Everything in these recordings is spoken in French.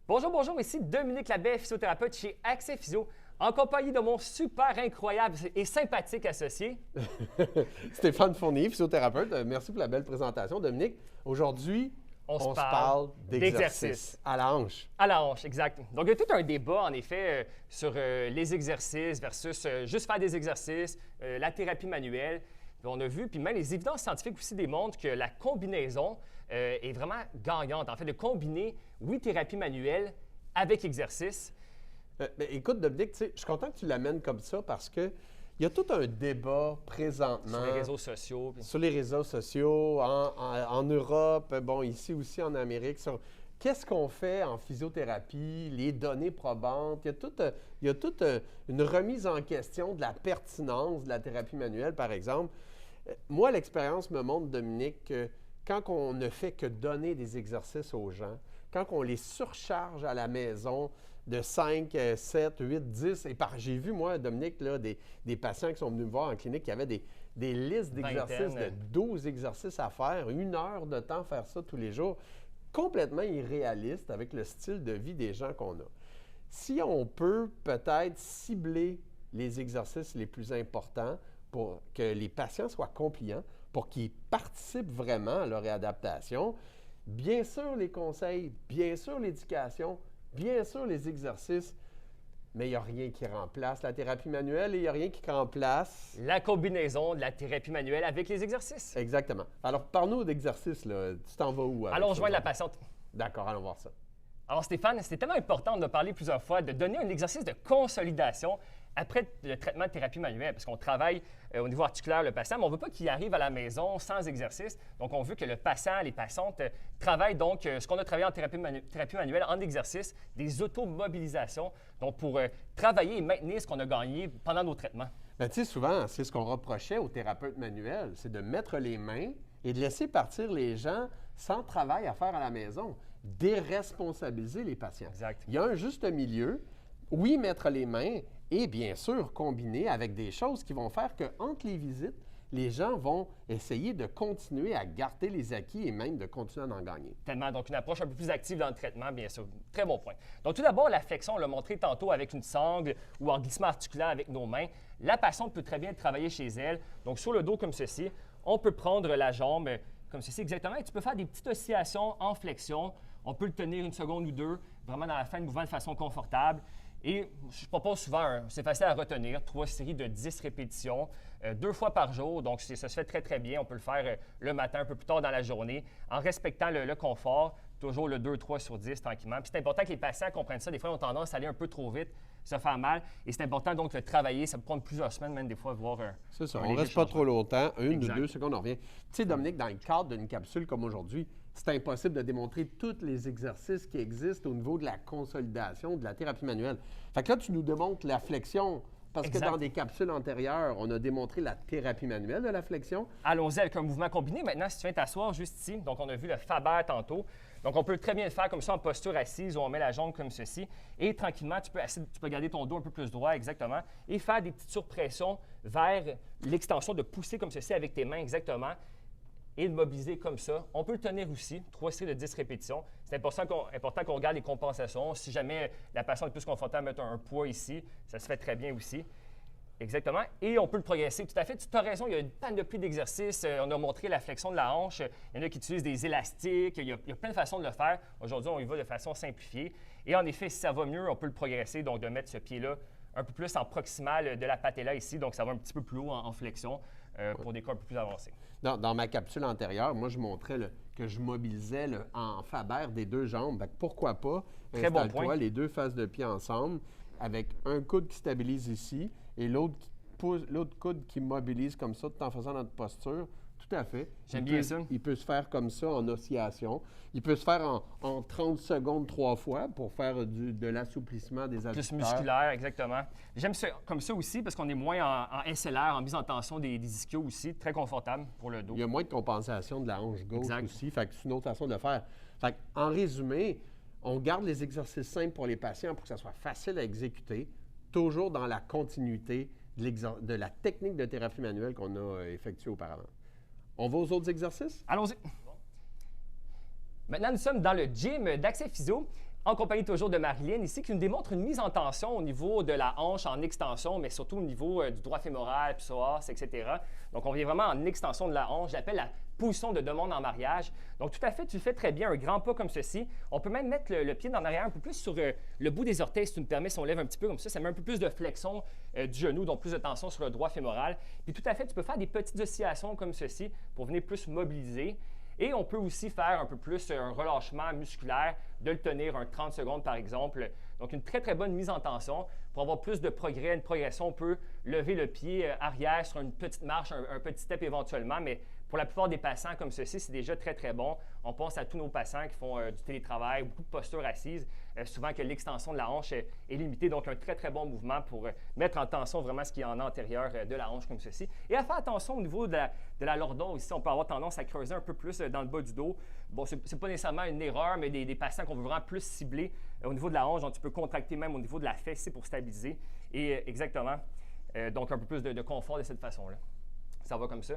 Bonjour, bonjour, ici Dominique Labbé, physiothérapeute chez Accès Physio, en compagnie de mon super incroyable et sympathique associé. Stéphane Fournier, physiothérapeute. Merci pour la belle présentation, Dominique. Aujourd'hui, on se parle d'exercice à la hanche. À la hanche, exact. Donc, il y a tout un débat, en effet, sur les exercices versus juste faire des exercices, la thérapie manuelle. Puis on a vu, puis même les évidences scientifiques aussi démontrent que la combinaison est vraiment gagnante. En fait, de combiner, oui, thérapie manuelle avec exercice. Écoute, Dominique, je suis content que tu l'amènes comme ça parce que il y a tout un débat présentement. Sur les réseaux sociaux. Puis... Sur les réseaux sociaux, en Europe, bon, ici aussi en Amérique, sur qu'est-ce qu'on fait en physiothérapie, les données probantes. Il y a toute une remise en question de la pertinence de la thérapie manuelle, par exemple. Moi, l'expérience me montre, Dominique, que quand on ne fait que donner des exercices aux gens, quand on les surcharge à la maison de 5, 7, 8, 10, et j'ai vu, moi, Dominique, là, des patients qui sont venus me voir en clinique qui avaient des listes d'exercices de 12 exercices à faire, 1 heure de temps à faire ça tous les jours, complètement irréaliste avec le style de vie des gens qu'on a. Si on peut peut-être cibler les exercices les plus importants pour que les patients soient compliants, pour qu'ils participent vraiment à leur réadaptation, bien sûr les conseils, bien sûr l'éducation, bien sûr les exercices, mais il n'y a rien qui remplace la thérapie manuelle et il n'y a rien qui remplace... La combinaison de la thérapie manuelle avec les exercices. Exactement. Alors, parle-nous d'exercices, là. Tu t'en vas où? Allons joindre la patiente. D'accord, allons voir ça. Alors Stéphane, c'était tellement important, on a parlé plusieurs fois, de donner un exercice de consolidation après le traitement de thérapie manuelle, parce qu'on travaille au niveau articulaire le patient, mais on ne veut pas qu'il arrive à la maison sans exercice. Donc, on veut que le patient, les patientes travaillent donc ce qu'on a travaillé en thérapie manuelle en exercice, des automobilisations, donc pour travailler et maintenir ce qu'on a gagné pendant nos traitements. Bien, tu sais, souvent, c'est ce qu'on reprochait aux thérapeutes manuels, c'est de mettre les mains et de laisser partir les gens sans travail à faire à la maison, déresponsabiliser les patients. Exact. Il y a un juste milieu. Oui, mettre les mains et bien sûr combiner avec des choses qui vont faire qu'entre les visites, les gens vont essayer de continuer à garder les acquis et même de continuer à en gagner. Tellement. Donc, une approche un peu plus active dans le traitement, bien sûr. Très bon point. Donc, tout d'abord, la flexion, on l'a montré tantôt avec une sangle ou en glissement articulaire avec nos mains. La patiente peut très bien travailler chez elle. Donc, sur le dos comme ceci, on peut prendre la jambe comme ceci exactement. Et tu peux faire des petites oscillations en flexion. On peut le tenir 1 seconde ou 2, vraiment dans la fin de mouvement de façon confortable. Et je propose souvent, c'est facile à retenir, 3 séries de 10 répétitions, 2 fois par jour. Donc, ça se fait très, très bien. On peut le faire le matin, un peu plus tard dans la journée, en respectant le confort, toujours le 2-3 sur 10 tranquillement. Puis c'est important que les patients comprennent ça. Des fois, ils ont tendance à aller un peu trop vite, se faire mal. Et c'est important donc de travailler. Ça peut prendre plusieurs semaines, même des fois, voir un. C'est ça. On ne reste pas trop longtemps, 1 ou 2 secondes, on revient. Tu sais, Dominique, dans le cadre d'une capsule comme aujourd'hui, c'est impossible de démontrer tous les exercices qui existent au niveau de la consolidation, de la thérapie manuelle. Fait que là, tu nous démontres la flexion, parce que dans des capsules antérieures, on a démontré la thérapie manuelle de la flexion. Allons-y avec un mouvement combiné. Maintenant, si tu viens t'asseoir juste ici, donc on a vu le Faber tantôt. Donc, on peut très bien le faire comme ça en posture assise où on met la jambe comme ceci. Et tranquillement, tu peux garder ton dos un peu plus droit, exactement, et faire des petites surpressions vers l'extension, de pousser comme ceci avec tes mains, exactement. Et de mobiliser comme ça. On peut le tenir aussi, 3 séries de 10 répétitions. C'est important qu'on regarde les compensations. Si jamais la patiente est plus confortable à mettre un poids ici, ça se fait très bien aussi. Exactement. Et on peut le progresser. Tout à fait. Tu as raison, il y a une panoplie d'exercices. On a montré la flexion de la hanche. Il y en a qui utilisent des élastiques. Il y a plein de façons de le faire. Aujourd'hui, on y va de façon simplifiée. Et en effet, si ça va mieux, on peut le progresser, donc de mettre ce pied-là un peu plus en proximal de la patella ici. Donc, ça va un petit peu plus haut en flexion pour des cas un peu plus avancés. Dans ma capsule antérieure, moi, je montrais que je mobilisais en Faber des 2 jambes. Donc, pourquoi pas installe-toi les 2 faces de pied ensemble avec un coude qui stabilise ici et l'autre coude qui mobilise comme ça tout en faisant notre posture. Tout à fait. J'aime bien ça. Il peut se faire comme ça en oscillation. Il peut se faire en 30 secondes 3 fois pour faire de l'assouplissement des adducteurs. Plus musculaire, exactement. J'aime ça comme ça aussi parce qu'on est moins en SLR, en mise en tension des ischios aussi. Très confortable pour le dos. Il y a moins de compensation de la hanche gauche aussi. Fait que c'est une autre façon de le faire. Fait en résumé, on garde les exercices simples pour les patients pour que ça soit facile à exécuter, toujours dans la continuité de la technique de thérapie manuelle qu'on a effectuée auparavant. On va aux autres exercices? Allons-y. Maintenant, nous sommes dans le gym d'Accès Physio en compagnie toujours de Marilyn ici, qui nous démontre une mise en tension au niveau de la hanche en extension, mais surtout au niveau du droit fémoral, psoas, etc. Donc, on vient vraiment en extension de la hanche. Je l'appelle la position de demande en mariage. Donc, tout à fait, tu le fais très bien, un grand pas comme ceci. On peut même mettre le pied en arrière un peu plus sur le bout des orteils, si tu me permets, si on lève un petit peu comme ça met un peu plus de flexion du genou, donc plus de tension sur le droit fémoral. Puis tout à fait, tu peux faire des petites oscillations comme ceci pour venir plus mobiliser. Et on peut aussi faire un peu plus un relâchement musculaire, de le tenir 30 secondes par exemple. Donc, une très, très bonne mise en tension. Pour avoir plus de progrès, une progression, on peut lever le pied arrière sur une petite marche, un petit step éventuellement, mais pour la plupart des patients comme ceci, c'est déjà très, très bon. On pense à tous nos patients qui font du télétravail, beaucoup de postures assises, souvent que l'extension de la hanche est limitée. Donc, un très, très bon mouvement pour mettre en tension vraiment ce qui est en antérieur de la hanche comme ceci. Et à faire attention au niveau de la lordose. Ici, on peut avoir tendance à creuser un peu plus dans le bas du dos. Bon, ce n'est pas nécessairement une erreur, mais des patients qu'on veut vraiment plus cibler au niveau de la hanche. Donc, tu peux contracter même au niveau de la fesse ici pour stabiliser. Et exactement, donc un peu plus de confort de cette façon-là. Ça va comme ça.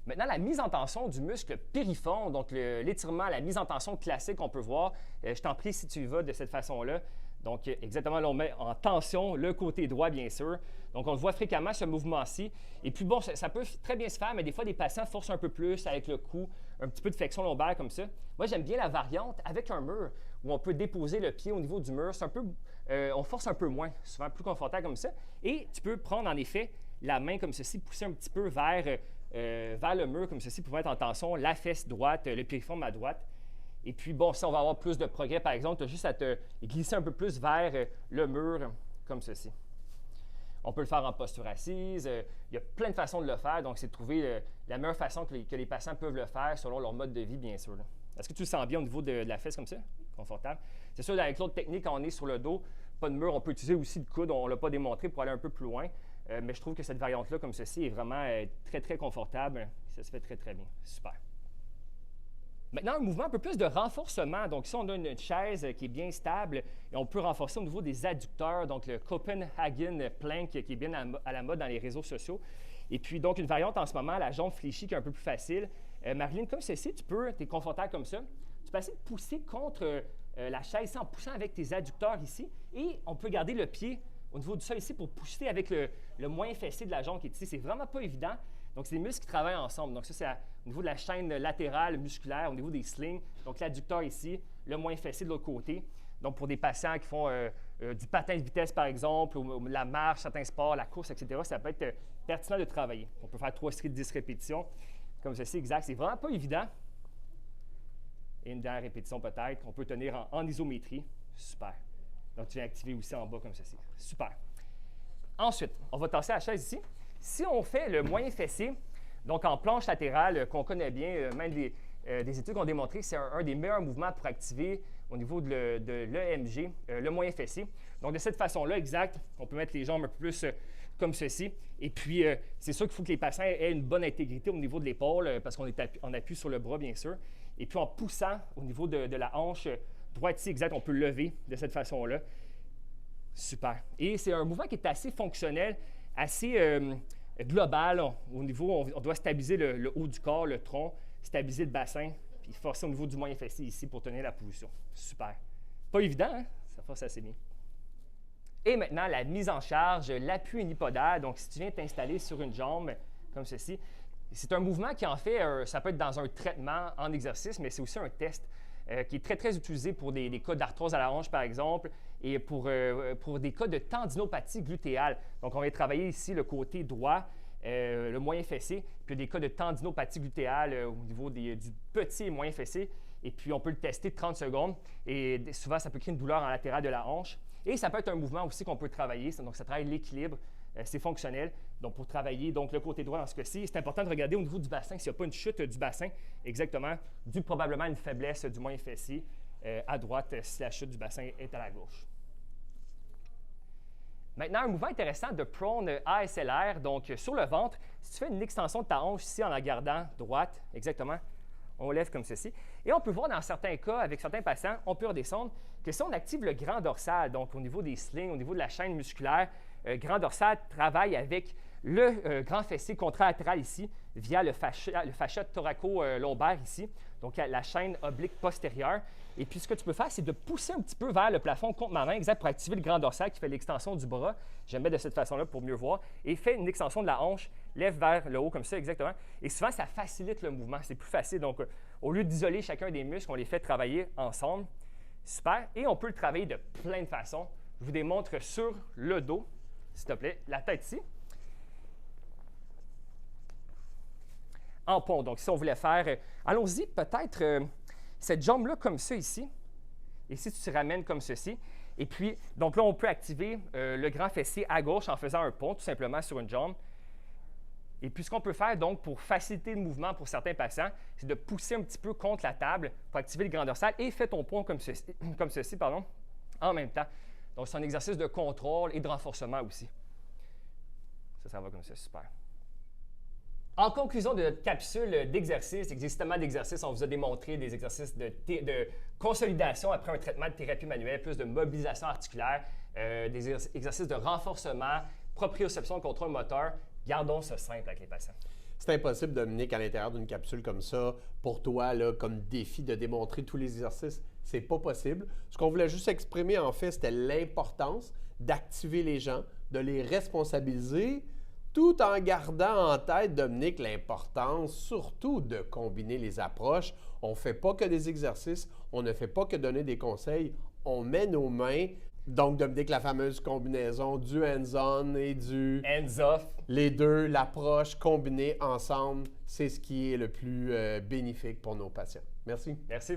Maintenant, la mise en tension du muscle piriforme, donc l'étirement, la mise en tension classique qu'on peut voir. Je t'en prie si tu y vas de cette façon-là. Donc, exactement, là, on met en tension le côté droit, bien sûr. Donc, on le voit fréquemment, ce mouvement-ci. Et puis, bon, ça peut très bien se faire, mais des fois, des patients forcent un peu plus avec le cou, un petit peu de flexion lombaire comme ça. Moi, j'aime bien la variante avec un mur où on peut déposer le pied au niveau du mur. C'est un peu, on force un peu moins, souvent plus confortable comme ça. Et tu peux prendre, en effet, la main comme ceci, pousser un petit peu vers le mur comme ceci pour mettre en tension la fesse droite, le piriforme à droite. Et puis, bon, si on va avoir plus de progrès, par exemple, tu as juste à te glisser un peu plus vers le mur comme ceci. On peut le faire en posture assise. Il y a plein de façons de le faire. Donc, c'est de trouver la meilleure façon que les patients peuvent le faire selon leur mode de vie, bien sûr. Est-ce que tu le sens bien au niveau de la fesse comme ça? Confortable. C'est sûr, avec l'autre technique, quand on est sur le dos, pas de mur, on peut utiliser aussi le coude. On ne l'a pas démontré pour aller un peu plus loin. Mais je trouve que cette variante-là, comme ceci, est vraiment très, très confortable. Ça se fait très, très bien. Super. Maintenant, un mouvement un peu plus de renforcement. Donc, ici, on a une chaise qui est bien stable et on peut renforcer au niveau des adducteurs. Donc, le Copenhagen Plank qui est bien à la mode dans les réseaux sociaux. Et puis, donc, une variante en ce moment, la jambe fléchie qui est un peu plus facile. Marilyn, comme ceci, tu es confortable comme ça. Tu peux essayer de pousser contre la chaise ici, en poussant avec tes adducteurs ici. Et on peut garder le pied au niveau du sol ici pour pousser avec le moyen fessier de la jambe qui est ici. C'est vraiment pas évident. Donc, c'est des muscles qui travaillent ensemble. Donc, ça, c'est au niveau de la chaîne latérale musculaire, au niveau des slings. Donc, l'adducteur ici, le moyen fessier de l'autre côté. Donc, pour des patients qui font du patin de vitesse, par exemple, ou la marche, certains sports, la course, etc., ça peut être pertinent de travailler. On peut faire 3 séries de 10 répétitions, comme ceci, exact. C'est vraiment pas évident. Et une dernière répétition peut-être. On peut tenir en isométrie. Super. Donc, tu viens activer aussi en bas comme ceci. Super. Ensuite, on va tasser la chaise ici. Si on fait le moyen fessier, donc en planche latérale, qu'on connaît bien, même des études ont démontré que c'est un des meilleurs mouvements pour activer au niveau de l'EMG, le moyen fessier. Donc, de cette façon-là, exact, on peut mettre les jambes un peu plus comme ceci. Et puis, c'est sûr qu'il faut que les patients aient une bonne intégrité au niveau de l'épaule, parce qu'on est en appui sur le bras, bien sûr. Et puis, en poussant au niveau de la hanche droite ici, exact, on peut lever de cette façon-là. Super. Et c'est un mouvement qui est assez fonctionnel, assez global. Au niveau, on doit stabiliser le haut du corps, le tronc, stabiliser le bassin, puis forcer au niveau du moyen fessier ici pour tenir la position. Super. Pas évident, hein? Ça force assez bien. Et maintenant, la mise en charge, l'appui unipodal. Donc, si tu viens t'installer sur une jambe, comme ceci, c'est un mouvement qui, en fait, ça peut être dans un traitement en exercice, mais c'est aussi un test qui est très, très utilisé pour des cas d'arthrose à la hanche, par exemple, et pour des cas de tendinopathie glutéale. Donc, on va travailler ici le côté droit, le moyen fessier, puis des cas de tendinopathie glutéale au niveau du petit et moyen fessier. Et puis, on peut le tester 30 secondes. Et souvent, ça peut créer une douleur en latéral de la hanche. Et ça peut être un mouvement aussi qu'on peut travailler. Donc, ça travaille l'équilibre. C'est fonctionnel. Donc, pour travailler donc le côté droit dans ce cas-ci, c'est important de regarder au niveau du bassin s'il n'y a pas une chute du bassin, exactement, dû probablement à une faiblesse du moyen fessier à droite si la chute du bassin est à la gauche. Maintenant, un mouvement intéressant de prone ASLR, donc sur le ventre. Si tu fais une extension de ta hanche ici en la gardant droite, exactement, on lève comme ceci. Et on peut voir dans certains cas, avec certains patients, on peut redescendre, que si on active le grand dorsal, donc au niveau des slings, au niveau de la chaîne musculaire, grand dorsal travaille avec le grand fessier contralatéral ici, via le fascia thoraco-lombaire ici. donc la chaîne oblique postérieure. Et puis, ce que tu peux faire, c'est de pousser un petit peu vers le plafond contre ma main, exact, pour activer le grand dorsal qui fait l'extension du bras. Je le mets de cette façon-là pour mieux voir. Et fais une extension de la hanche, lève vers le haut comme ça, exactement. Et souvent, ça facilite le mouvement. C'est plus facile. Donc, au lieu d'isoler chacun des muscles, on les fait travailler ensemble. Super. Et on peut le travailler de plein de façons. Je vous démontre sur le dos, s'il te plaît, la tête ici. En pont. Donc, si on voulait faire, allons-y, peut-être cette jambe-là comme ça ici. Et si tu te ramènes comme ceci. Et puis, donc là, on peut activer le grand fessier à gauche en faisant un pont, tout simplement, sur une jambe. Et puis, ce qu'on peut faire, donc, pour faciliter le mouvement pour certains patients, c'est de pousser un petit peu contre la table pour activer le grand dorsal et fais ton pont comme ceci, en même temps. Donc, c'est un exercice de contrôle et de renforcement aussi. Ça va comme ça, super. En conclusion de notre capsule d'exercices, existamment d'exercices, on vous a démontré des exercices de consolidation après un traitement de thérapie manuelle, plus de mobilisation articulaire, des exercices de renforcement, proprioception, contrôle moteur. Gardons ça simple avec les patients. C'est impossible, Dominique, à l'intérieur d'une capsule comme ça, pour toi, là, comme défi de démontrer tous les exercices. C'est pas possible. Ce qu'on voulait juste exprimer, en fait, c'était l'importance d'activer les gens, de les responsabiliser, tout en gardant en tête, Dominique, l'importance surtout de combiner les approches. On ne fait pas que des exercices, on ne fait pas que donner des conseils, on met nos mains. Donc, Dominique, la fameuse combinaison du hands-on et du hands-off. Les deux, l'approche combinée ensemble, c'est ce qui est le plus bénéfique pour nos patients. Merci. Merci.